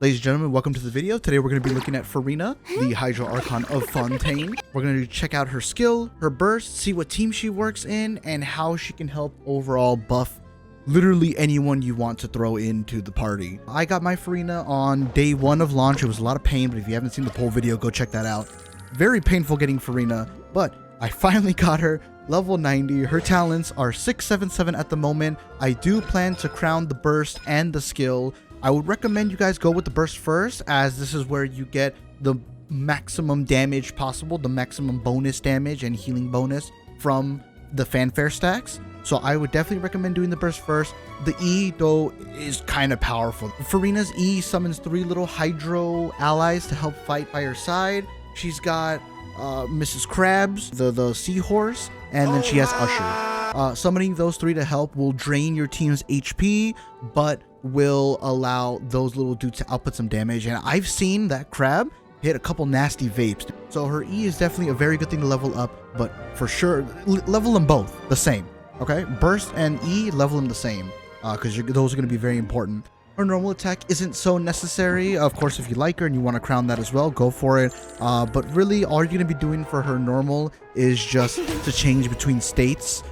Ladies and gentlemen, welcome to the video. Today we're going to be looking at Furina, the Hydro Archon of Fontaine. We're going to check out her skill, her burst, see what team she works in, and how she can help overall buff literally anyone you want to throw into the party. I got my Furina on day 1 of launch. It was a lot of pain, but if you haven't seen the poll video, go check that out. Very painful getting Furina, but I finally got her level 90. Her talents are 677 at the moment. I do plan to crown the burst and the skill. I would recommend you guys go with the burst first, as this is where you get the maximum damage possible, the maximum bonus damage and healing bonus from the fanfare stacks. So I would definitely recommend doing the burst first. The E, though, is kind of powerful. Furina's E summons 3 little Hydro allies to help fight by her side. She's got Mrs. Krabs, the seahorse, and then she has Usher. Summoning those 3 to help will drain your team's HP, but will allow those little dudes to output some damage. And I've seen that Crab hit a couple nasty vapes. So her E is definitely a very good thing to level up, but for sure, level them both the same. Okay, burst and E, level them the same, because those are going to be very important. Her normal attack isn't so necessary. Of course, if you like her and you want to crown that as well, go for it. But really, all you're going to be doing for her normal is just to change between states.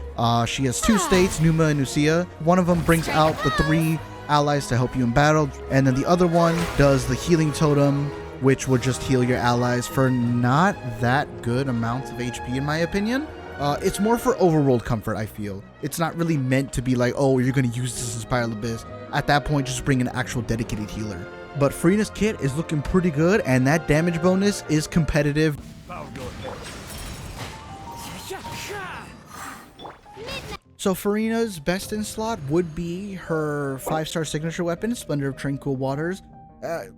She has 2 states, Numa and Nucia. One of them brings out the 3 allies to help you in battle, and then the other one does the healing totem, which will just heal your allies for not that good amounts of HP, in my opinion. It's more for overworld comfort, I feel. It's not really meant to be like, oh, you're going to use this as Spiral Abyss. At that point, just bring an actual dedicated healer. But Furina's kit is looking pretty good, and that damage bonus is competitive. So Furina's best in slot would be her 5-star signature weapon, Splendor of Tranquil Waters.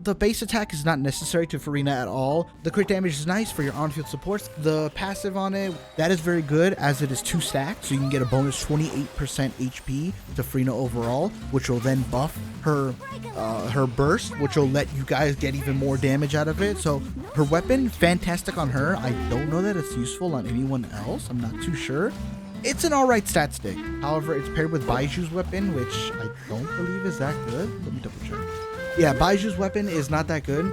The base attack is not necessary to Furina at all. The crit damage is nice for your on-field supports. The passive on it, that is very good, as it is 2 stacked, so you can get a bonus 28% HP to Furina overall, which will then buff her burst, which will let you guys get even more damage out of it. So her weapon, fantastic on her. I don't know that it's useful on anyone else. I'm not too sure. It's an alright stat stick. However, it's paired with Baiju's weapon, which I don't believe is that good. Let me double check. Yeah, Baiju's weapon is not that good.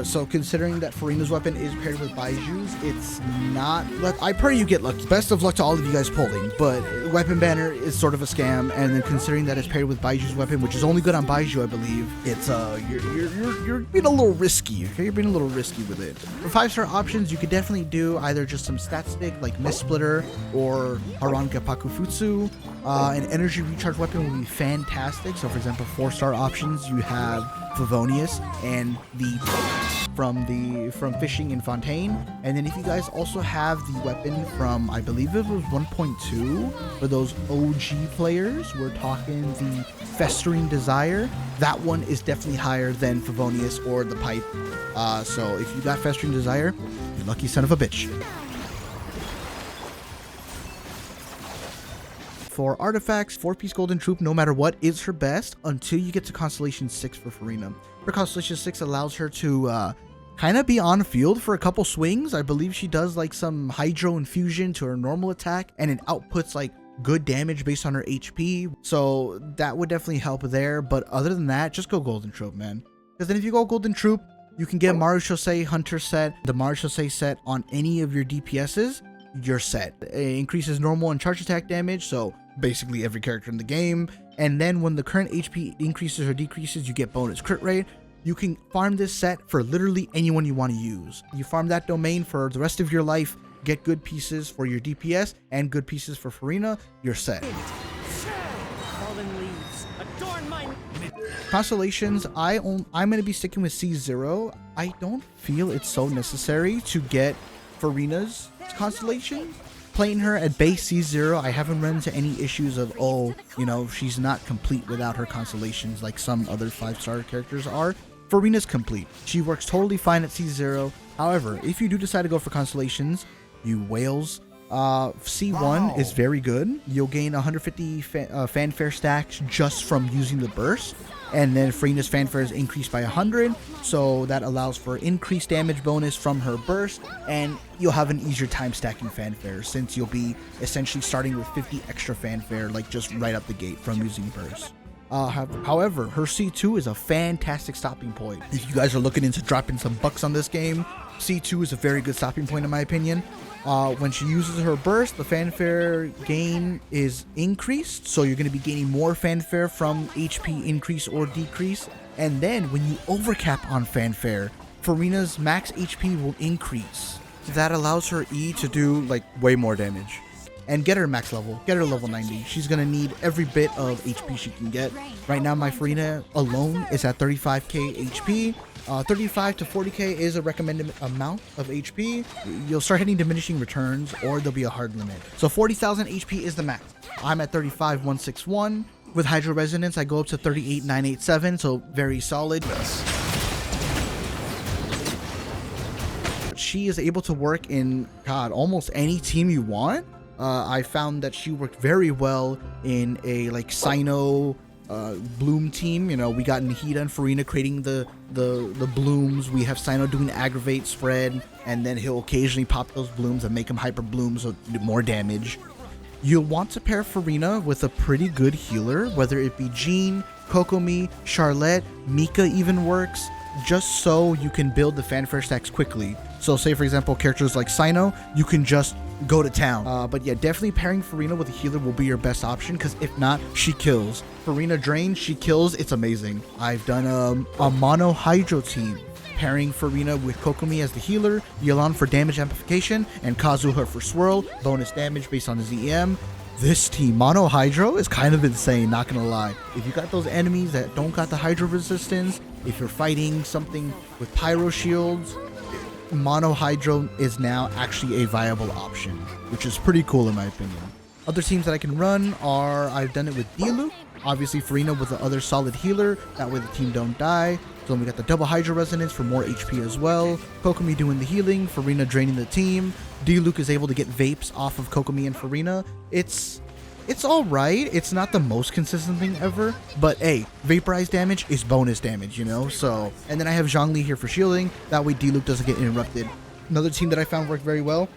So considering that Furina's weapon is paired with Baiju's, it's not... I pray you get lucky. Best of luck to all of you guys polling, but weapon banner is sort of a scam. And then considering that it's paired with Baiju's weapon, which is only good on Baiju, I believe, it's you're being a little risky. Okay, you're being a little risky with it. For 5-star options, you could definitely do either just some stat stick like Mist Splitter or Haranka Pakufutsu. An energy recharge weapon would be fantastic. So for example, 4-star options, you have Favonius and the from fishing in Fontaine. And then if you guys also have the weapon from, I believe it was 1.2 for those OG players, we're talking the Festering Desire. That one is definitely higher than Favonius or the pipe. So if you got Festering Desire, you're lucky son of a bitch. For artifacts, 4-piece golden troop, no matter what, is her best until you get to Constellation 6 for Furina. Her Constellation 6 allows her to kind of be on field for a couple swings. I believe she does like some Hydro Infusion to her normal attack, and it outputs like good damage based on her HP. So that would definitely help there. But other than that, just go golden troop, man. Because then if you go golden troop, you can get Marushosei Hunter set, the Marushosei set on any of your DPSs. You're set. It increases normal and charge attack damage, so basically every character in the game. And then when the current HP increases or decreases, you get bonus crit rate. You can farm this set for literally anyone you want to use. You farm that domain for the rest of your life, get good pieces for your DPS and good pieces for Furina, you're set. Constellations, I'm going to be sticking with C0. I don't feel it's so necessary to get Furina's constellation. Playing her at base C0, I haven't run into any issues of, oh, you know, she's not complete without her constellations like some other 5-star characters are. Furina's complete. She works totally fine at C0. However, if you do decide to go for constellations, you whales, C1 is very good. You'll gain 150 fanfare stacks just from using the burst. And then Furina's fanfare is increased by 100, so that allows for increased damage bonus from her burst, and you'll have an easier time stacking fanfare since you'll be essentially starting with 50 extra fanfare, like just right up the gate from using burst. However, her C2 is a fantastic stopping point. If you guys are looking into dropping some bucks on this game, C2 is a very good stopping point in my opinion. When she uses her burst, the fanfare gain is increased, so you're going to be gaining more fanfare from HP increase or decrease. And then when you overcap on fanfare, Furina's max HP will increase. That allows her E to do like way more damage. And get her max level, get her level 90. She's gonna need every bit of HP she can get. Right now, my Furina alone is at 35k HP. 35 to 40k is a recommended amount of HP. You'll start hitting diminishing returns, or there'll be a hard limit. So 40,000 HP is the max. I'm at 35,161. With Hydro Resonance, I go up to 38,987, so very solid. She is able to work in, God, almost any team you want. I found that she worked very well in a like Sino Bloom team. You know, we got Nahida and Furina creating the blooms. We have Sino doing aggravate, spread, and then he'll occasionally pop those blooms and make them hyper blooms, so do more damage. You'll want to pair Furina with a pretty good healer, whether it be Jean, Kokomi, Charlotte, Mika even works, just so you can build the fanfare stacks quickly. So say for example, characters like Sino, you can just go to town. But yeah, definitely pairing Furina with a healer will be your best option, because if not, she kills. Furina drains, she kills, it's amazing. I've done a mono Hydro team, pairing Furina with Kokomi as the healer, Yelan for damage amplification, and Kazuha for swirl, bonus damage based on his EM. This team, mono Hydro, is kind of insane, not gonna lie. If you got those enemies that don't got the Hydro resistance, if you're fighting something with Pyro shields, mono Hydro is now actually a viable option, which is pretty cool in my opinion. Other teams that I can run are, I've done it with Diluc, obviously Furina with the other solid healer, that way the team don't die. So we got the double Hydro Resonance for more HP as well. Kokomi doing the healing, Furina draining the team. Diluc is able to get vapes off of Kokomi and Furina. It's alright, it's not the most consistent thing ever, but hey, vaporized damage is bonus damage, you know? So, and then I have Zhongli here for shielding, that way Diluc doesn't get interrupted. Another team that I found worked very well,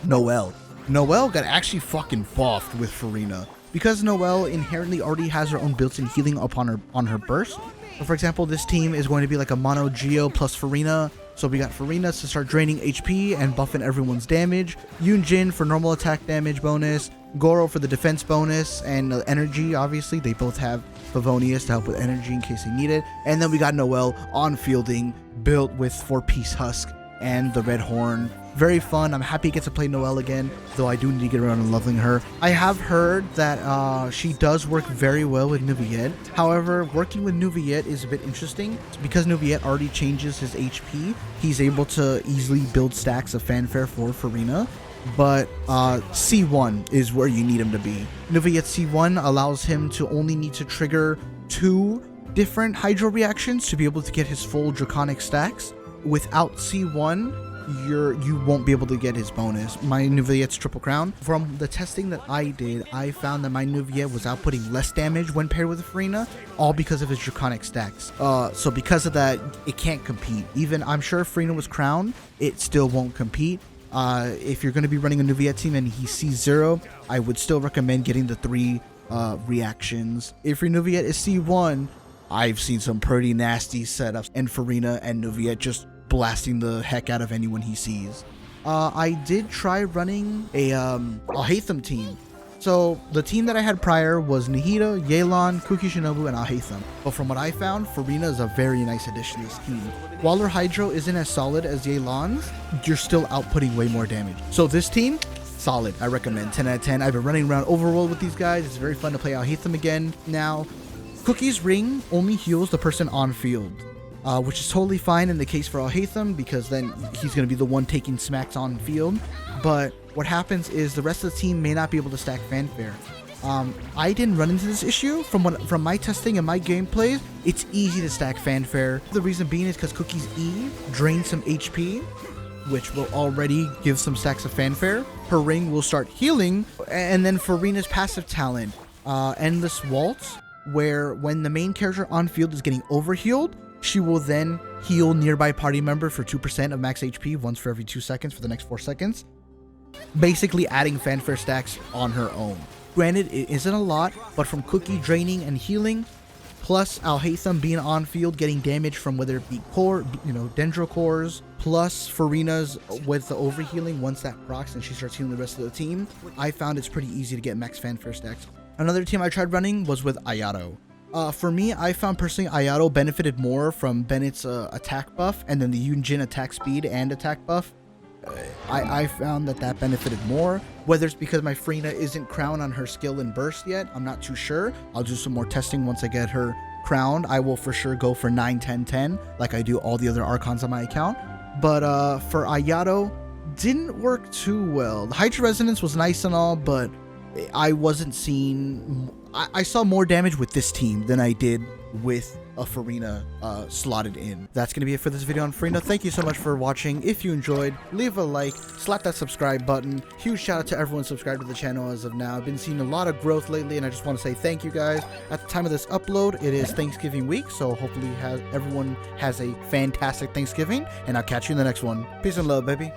Noelle. Noelle got actually fucking buffed with Furina, because Noelle inherently already has her own built-in healing on her burst. So for example, this team is going to be like a mono Geo plus Furina. So we got Furina to start draining HP and buffing everyone's damage, Yunjin for normal attack damage bonus, Goro for the defense bonus, and energy, obviously. They both have Favonius to help with energy in case they need it. And then we got Noelle on fielding, built with 4-piece husk and the red horn. Very fun. I'm happy to get to play Noelle again, though I do need to get around and leveling her. I have heard that she does work very well with Nuviet. However, working with Nuviet is a bit interesting. Because Nuviet already changes his HP, he's able to easily build stacks of fanfare for Furina. But C1 is where you need him to be. Nuviet C1 allows him to only need to trigger 2 different Hydro reactions to be able to get his full Draconic stacks. Without C1, you won't be able to get his bonus. My Nuviet's triple crown. From the testing that I did, I found that my Nuviet was outputting less damage when paired with Furina, all because of his Draconic stacks. So because of that, it can't compete. Even I'm sure if Furina was crowned, it still won't compete. If you're going to be running a Nuviet team and he sees 0, I would still recommend getting the 3 reactions. If your Nuviet is C1, I've seen some pretty nasty setups, and Furina and Nuviet just blasting the heck out of anyone he sees. I did try running a Alhaitham team. So the team that I had prior was Nahida, Yelan, Kuki Shinobu, and Alhaitham. But from what I found, Furina is a very nice addition to this team. While her Hydro isn't as solid as Yelan's, you're still outputting way more damage. So this team, solid. I recommend 10 out of 10. I've been running around Overworld with these guys. It's very fun to play Alhaitham again. Now, Cookie's ring only heals the person on field. Which is totally fine in the case for Alhaitham, because then he's going to be the one taking smacks on field. But what happens is the rest of the team may not be able to stack fanfare. I didn't run into this issue. From my testing and my gameplays, it's easy to stack fanfare. The reason being is because Cookie's E drains some HP, which will already give some stacks of fanfare. Her ring will start healing, and then Furina's passive talent, Endless Waltz, where when the main character on field is getting overhealed, she will then heal nearby party member for 2% of max HP once for every 2 seconds for the next 4 seconds. Basically adding fanfare stacks on her own. Granted, it isn't a lot, but from Cookie draining and healing, plus Alhaitham being on field, getting damage from whether it be core, dendro cores, plus Furina's with the overhealing once that procs and she starts healing the rest of the team. I found it's pretty easy to get max fanfare stacks. Another team I tried running was with Ayato. For me, I found personally Ayato benefited more from Bennett's attack buff and then the Yunjin attack speed and attack buff. I found that benefited more. Whether it's because my Furina isn't crowned on her skill and burst yet, I'm not too sure. I'll do some more testing once I get her crowned. I will for sure go for 9, 10, 10 like I do all the other Archons on my account. But for Ayato, didn't work too well. The Hydra Resonance was nice and all, but I wasn't seeing... I saw more damage with this team than I did with a Furina slotted in. That's going to be it for this video on Furina. Thank you so much for watching. If you enjoyed, leave a like, slap that subscribe button. Huge shout out to everyone subscribed to the channel as of now. I've been seeing a lot of growth lately, and I just want to say thank you guys. At the time of this upload, it is Thanksgiving week, so hopefully everyone has a fantastic Thanksgiving, and I'll catch you in the next one. Peace and love, baby.